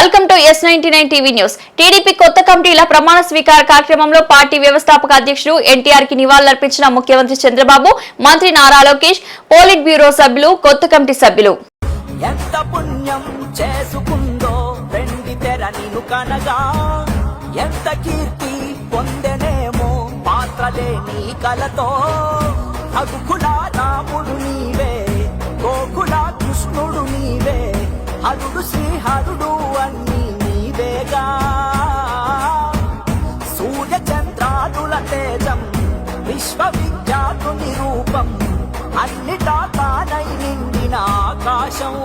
Welcome to S99 TV news. TDP కొత్త కమిటీల ప్రమాణ స్వీకార కార్యక్రమంలో పార్టీ వ్యవస్థాపక అధ్యక్షుడు ఎన్టీఆర్ కి నివాళులర్పించిన ముఖ్యమంత్రి చంద్రబాబు, మంత్రి నారా లోకేష్, పోలిట్ బ్యూరో సభ్యులు, కొత్త కమిటీ సభ్యులు. ఎంత పుణ్యం చేసుకుందో వెండి తెర నిన్ను కనగా, ఎంత కీర్తి పొందెనేమో పాత్రలేని కలతో. అడుగులా రాముడు నీవే, గోకులా కృష్ణుడు నీవే, హరుడు శ్రీహరుడు అన్నీ నీవేగా. సూర్య చంద్రాదుల తేజం, విశ్వవిఖ్యాతుని రూపం, అన్నిటా తానై నిండిన ఆకాశం.